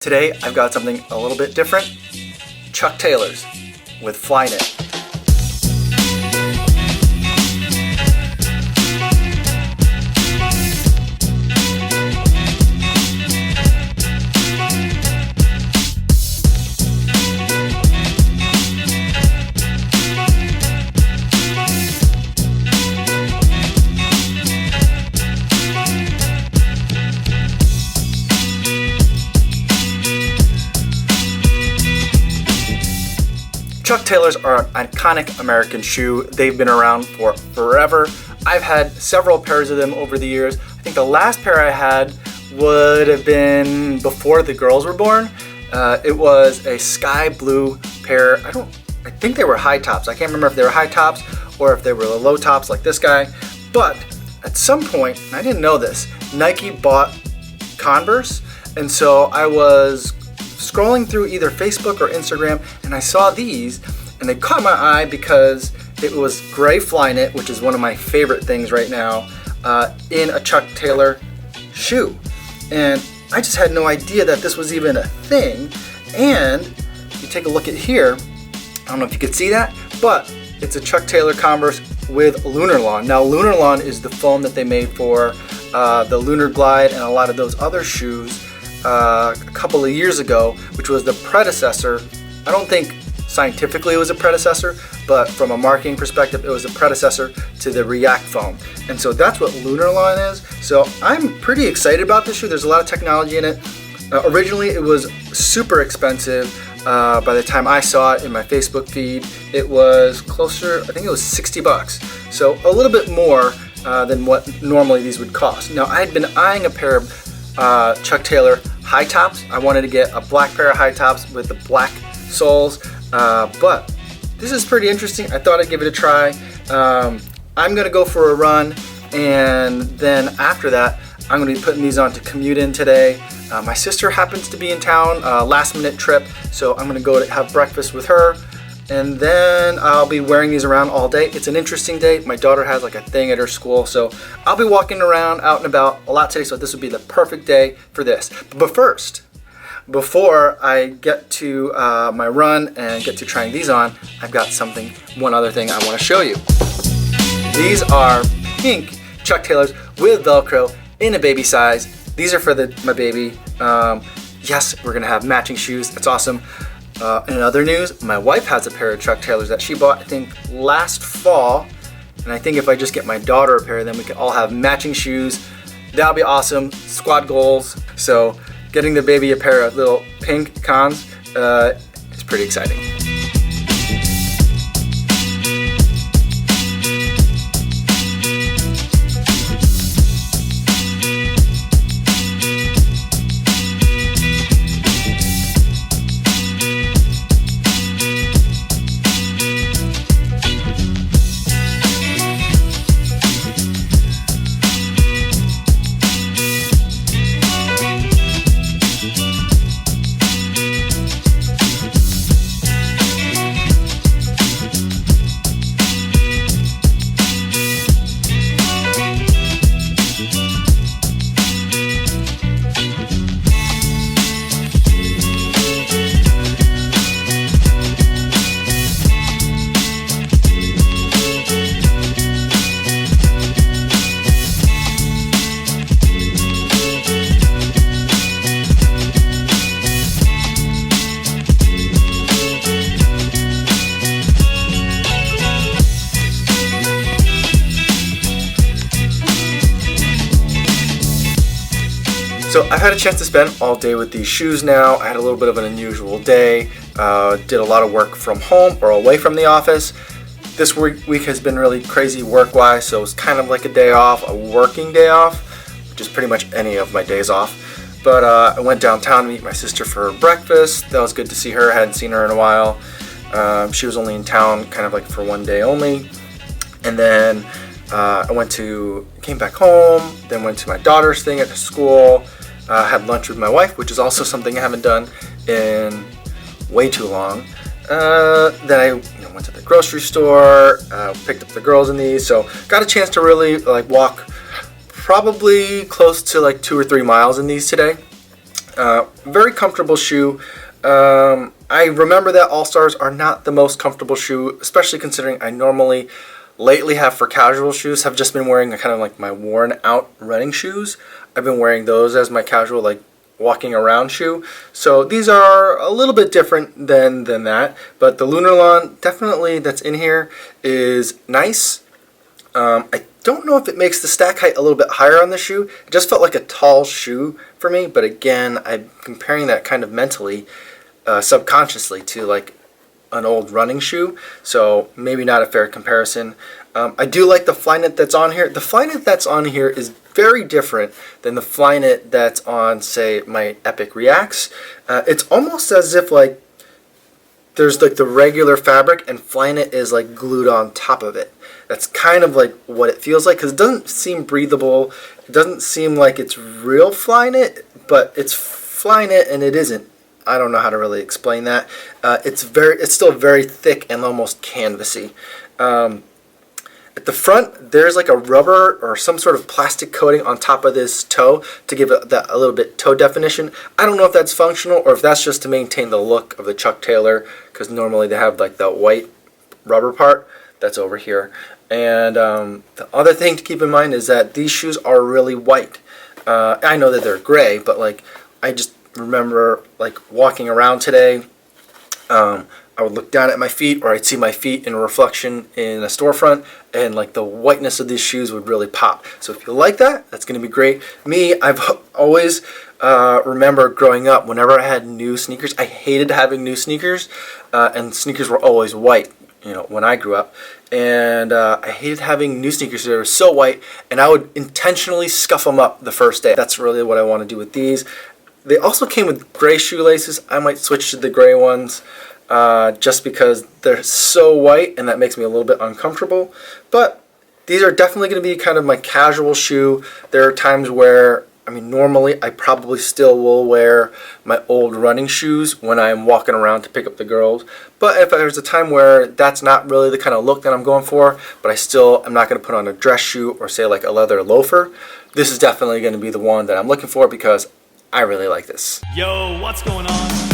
Today I've got something a little bit different. Chuck Taylors with Flyknit. Chuck Taylors are an iconic American shoe. They've been around for forever. I've had several pairs of them over the years. I think the last pair I had would have been before the girls were born. It was a sky blue pair. I think they were high tops. I can't remember if they were high tops or if they were the low tops like this guy. But at some point, and I didn't know this, Nike bought Converse. And so I was scrolling through either Facebook or Instagram, and I saw these, and they caught my eye because it was gray Flyknit, which is one of my favorite things right now, in a Chuck Taylor shoe. And I just had no idea that this was even a thing. And if you take a look at here, I don't know if you could see that, but it's a Chuck Taylor Converse with Lunarlon. Now, Lunarlon is the foam that they made for the Lunar Glide and a lot of those other shoes a couple of years ago, which was the predecessor. I don't think scientifically it was a predecessor, but from a marketing perspective, it was a predecessor to the React foam. And so that's what Lunarlon is. So I'm pretty excited about this shoe. There's a lot of technology in it. Originally, it was super expensive. By the time I saw it in my Facebook feed, it was closer, I think it was $60. So a little bit more than what normally these would cost. Now, I had been eyeing a pair of Chuck Taylor high tops. I wanted to get a black pair of high tops with the black soles, but this is pretty interesting. I thought I'd give it a try. I'm gonna go for a run, and then after that, I'm gonna be putting these on to commute in today. My sister happens to be in town, last minute trip, so I'm gonna go to have breakfast with her, and then I'll be wearing these around all day. It's an interesting day. My daughter has like a thing at her school, so I'll be walking around out and about a lot today, so this would be the perfect day for this. But first, before I get to my run and get to trying these on, I've got one other thing I want to show you. These are pink Chuck Taylors with Velcro in a baby size. These are for my baby. Yes, we're gonna have matching shoes. That's awesome. In other news, my wife has a pair of Chuck Taylors that she bought, I think, last fall. And I think if I just get my daughter a pair, then we can all have matching shoes. That'll be awesome. Squad goals. So getting the baby a pair of little pink cons is pretty exciting. So I've had a chance to spend all day with these shoes now. I had a little bit of an unusual day. Did a lot of work from home or away from the office. This week has been really crazy work-wise, so it's kind of like a day off, a working day off, which is pretty much any of my days off. But I went downtown to meet my sister for breakfast. That was good to see her. I hadn't seen her in a while. She was only in town kind of like for one day only. And then I came back home, then went to my daughter's thing at the school, had lunch with my wife, which is also something I haven't done in way too long. Then I went to the grocery store, picked up the girls in these, so got a chance to really walk probably close to 2 or 3 miles in these today. Very comfortable shoe. I remember that All-Stars are not the most comfortable shoe, especially considering I normally lately have for casual shoes have just been wearing kind of like my worn out running shoes. I've been wearing those as my casual like walking around shoe. So these are a little bit different than that, but the Lunarlon definitely that's in here is nice. I don't know if it makes the stack height a little bit higher on the shoe. It just felt like a tall shoe for me, but again, I'm comparing that kind of mentally, subconsciously to like an old running shoe, so maybe not a fair comparison. I do like the Flyknit that's on here. The Flyknit that's on here is very different than the Flyknit that's on, say, my Epic Reacts. It's almost as if like there's like the regular fabric and Flyknit is like glued on top of it. That's kind of like what it feels like, because it doesn't seem breathable. It doesn't seem like it's real Flyknit, but it's Flyknit and it isn't. I don't know how to really explain that. It's still very thick and almost canvasy. At the front, there's like a rubber or some sort of plastic coating on top of this toe to give it that a little bit toe definition. I don't know if that's functional or if that's just to maintain the look of the Chuck Taylor, because normally they have like the white rubber part that's over here. And the other thing to keep in mind is that these shoes are really white. I know that they're gray, but like I just remember like walking around today, I would look down at my feet, or I'd see my feet in a reflection in a storefront, and like the whiteness of these shoes would really pop. So if you like that, that's going to be great. Me, I've always remember growing up, whenever I had new sneakers, I hated having new sneakers, and sneakers were always white, you know, when I grew up. And I hated having new sneakers. They were so white, and I would intentionally scuff them up the first day. That's really what I want to do with these. They also came with gray shoelaces. I might switch to the gray ones just because they're so white and that makes me a little bit uncomfortable. But these are definitely going to be kind of my casual shoe. There are times where, I mean, normally I probably still will wear my old running shoes when I'm walking around to pick up the girls. But if there's a time where that's not really the kind of look that I'm going for, but I'm not going to put on a dress shoe or say like a leather loafer, this is definitely going to be the one that I'm looking for because I really like this. Yo, what's going on?